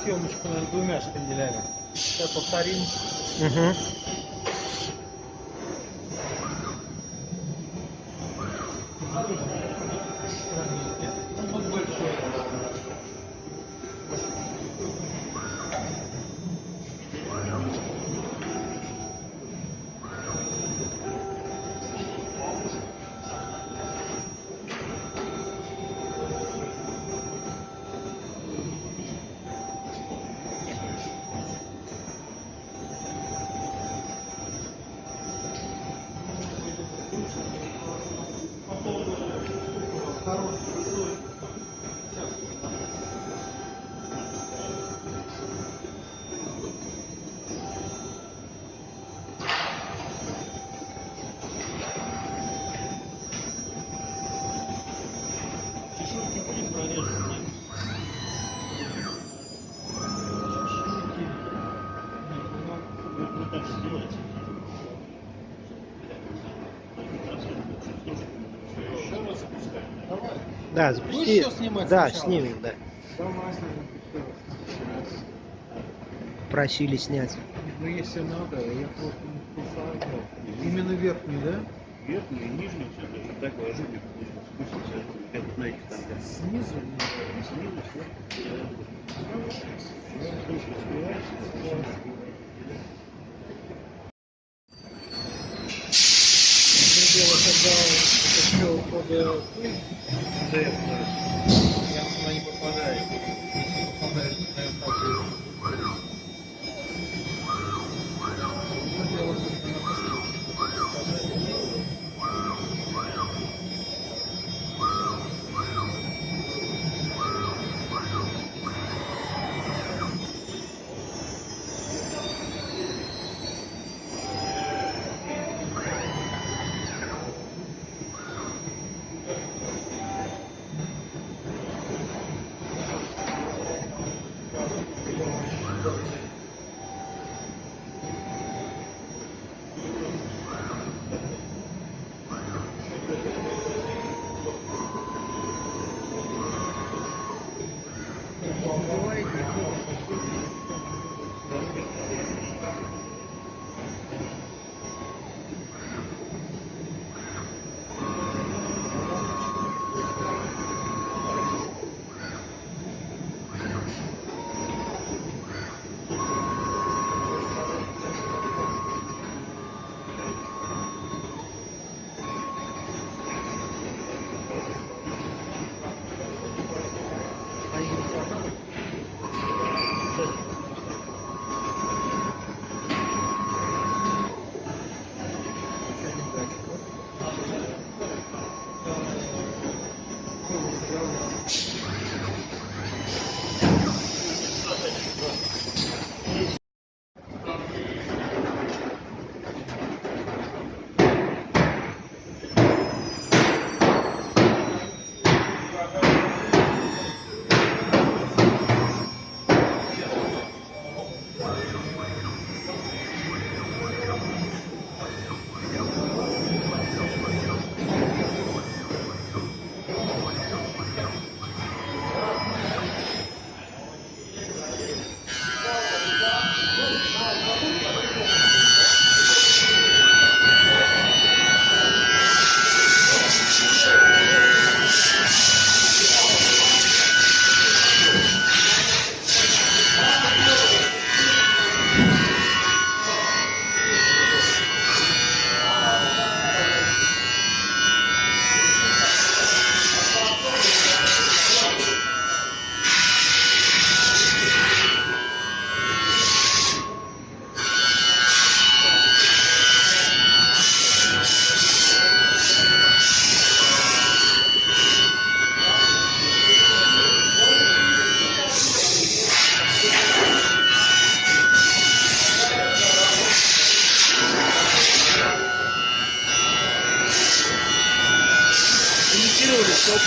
съемочку над двумя шпинделями. Сейчас повторим. Угу. Вот большой. Чешуйки будем прорежем, нет? Вот так вот делается. Еще раз запускаем. Давай. Да, Будешь запусти. всё снимать Да, сначала? снимем, да. Давай снимем еще раз. Просили снять. Ну если надо, я просто не соображал. Именно верхний, да? Верхний и нижний все, и так ложим, и спустимся где-то на этих там. Снизу? Снизу все. Слушай, успеваешь? Дело, когда это все под пыль, МДФ, я туда не попадает. Если попадает, наверное, так и одно дело, когда на попадает. Имитировали, стоп.